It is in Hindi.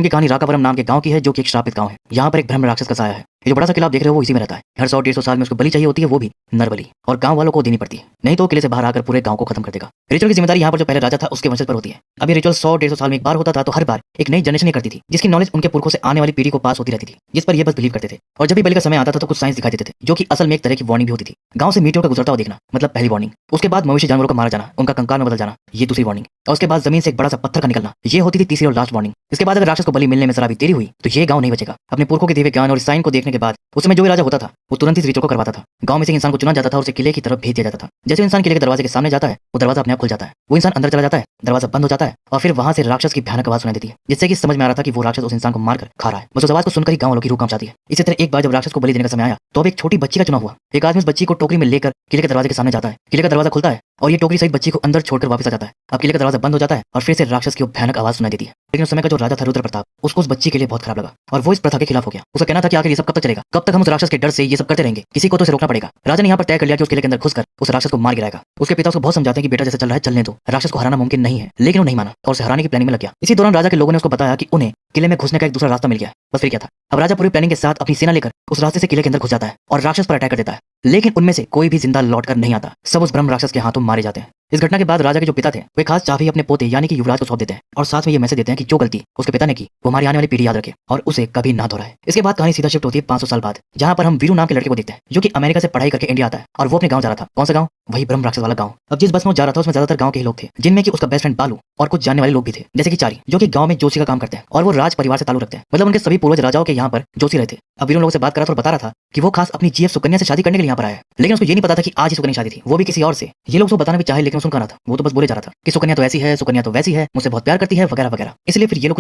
फिल्म की कहानी राकावरम नाम के गांव की है, जो कि एक श्रापित गांव है। यहाँ पर एक ब्रह्म राक्षस का साया है। ये जो बड़ा सा किला आप देख रहे हो वो इसी में रहता है। हर 100-150 साल में उसको बलि चाहिए होती है, वो भी नर बलि, और गांव वालों को देनी पड़ती है, नहीं तो किले से बाहर आकर पूरे गांव को खत्म कर देगा। रिचुअल की जिम्मेदारी यहाँ पर जो पहले राजा था उसके वंशज पर होती है। अब ये रिचुअल 100-150 साल में एक बार होता था, तो हर बार एक नई जनरेशन करती थी, जिसकी नॉलेज उनके पुरखों से आने वाली पीढ़ी को पास होती रहती थी, जिस पर ये बस बिलीव करते थे। और जब भी बलि का समय आता था तो कुछ साइंस दिखाई देते थे, जो कि असल में एक तरह की वार्निंग भी होती थी। गांव से मीटियोर का गुजरता हुआ देखना मतलब पहली वार्निंग। उसके बाद मवेशी जानवरों का मारा जाना, उनका कंकाल में बदल जाना, ये दूसरी वार्निंग। और उसके बाद जमीन से एक बड़ा सा पत्थर का निकलना, ये होती थी तीसरी और लास्ट वार्निंग। इसके बाद अगर राक्षस को बलि मिलने में जरा भी देरी हुई तो ये गांव नहीं बचेगा। अपने पुरखों के दिए ज्ञान और साइन को देखने के बाद उस समय जो भी राजा होता था वो तुरंत इस रिचुअल को करवाता था। गांव में से इंसान को चुना जाता था और उसे किले की तरफ भेज दिया जाता था। जैसे इंसान किले के दरवाजे के सामने जाता है, वो दरवाजा अपने आप खुल जाता है, वो इंसान अंदर चला जाता है, दरवाजा बंद हो जाता है, और फिर वहां से राक्षस की भयानक आवाज सुनाई देती है, जिससे कि समझ में आ रहा था कि वो राक्षस उस इंसान को मारकर खा रहा है। बस उस आवाज को सुनकर ही गांव वालों की रूह कांप जाती है। इसी तरह एक बार जब राक्षस को बलि देने का समय आया तो अब एक छोटी बच्ची का चुनाव हुआ। एक आदमी उस बच्ची को टोकरी में लेकर किले के दरवाजे के सामने जाता है। किले का दरवाजा खुलता है और ये टोकरी सहित बच्ची को अंदर छोड़कर वापस आ जाता है। अब किले का दरवाजा बंद हो जाता है और फिर से राक्षस की वो भयानक आवाज सुनाई देती है। लेकिन उस समय का जो राजा था रुद्र प्रताप, उसको उस बच्ची के लिए बहुत खराब लगा और वो इस प्रथा के खिलाफ हो गया। उसका कहना था कि आखिर ये सब कब तक चलेगा, कब तक हम उस राक्षस के डर से ये सब करते रहेंगे, किसी को तो इसे रोकना पड़ेगा। राजा ने यहाँ पर तय कर लिया कि उस किले के अंदर घुसकर उस राक्षस को मार गिराएगा। उसके पिता उसको बहुत समझाते हैं कि बेटा जैसे चल रहा है चलने दो, राक्षस को हराना मुमकिन नहीं है, लेकिन वो नहीं माना और उसे हराने की प्लानिंग में लग गया। इसी दौरान राजा के लोगों ने उसको बताया कि उन्हें किले में घुसने का एक दूसरा रास्ता मिल गया। बस फिर क्या था, अब राजा पूरी प्लानिंग के साथ अपनी सेना लेकर उस रास्ते से किले के अंदर घुस जाता है और राक्षस पर अटैक कर देता है। लेकिन उनमें से कोई भी जिंदा लौटकर नहीं आता, सब उस ब्रह्म राक्षस के हाथों मारे जाते हैं। इस घटना के बाद राजा के जो पिता थे वे खास चाबी अपने पोते यानी कि युवराज को सौंप देते हैं और साथ में ये मैसेज देते हैं कि जो गलती उसके पिता ने की वो हमारी आने वाली पीढ़ी याद रखे और उसे कभी ना दोहराए। इसके बाद कहानी सीधा शिफ्ट होती है 500 साल बाद, जहां पर हम वीरू नाम के लड़के को देखते हैं, जो कि अमेरिका से पढ़ाई करके इंडिया आता है और वो अपने गांव जा रहा था। कौन सा गांव? वही ब्रह्म राक्षस वाला गांव। अब जिस बस में वो जा रहा था उसमें ज्यादातर गांव के ही लोग थे, जिनमें कि उसका बेस्ट फ्रेंड बालू और कुछ जानने वाले लोग भी थे, जैसे कि चारी, जो कि गांव में जोशी का काम करते हैं और वो राज परिवार से ताल्लुक रखते हैं। मतलब उनके सभी पूर्वज राजाओं के यहाँ पर जोशी रहे थे। अब वीरू लोगों से बात कर रहा था और बता रहा था कि वो खास अपनी जीएफ सुकन्या से शादी करने के लिए यहाँ पर आया है, लेकिन उसको ये नहीं पता था कि आज ही सुकन्या शादी थी, वो भी किसी और से। ये लोग उसको बताना भी चाहे लेकिन सुन कहा था, वो तो बस बोले जा रहा था कि सुकन्या तो ऐसी है, सुकन्या तो वैसी है, मुझसे बहुत प्यार करती है वगैरह वगैरह। इसलिए फिर ये लोग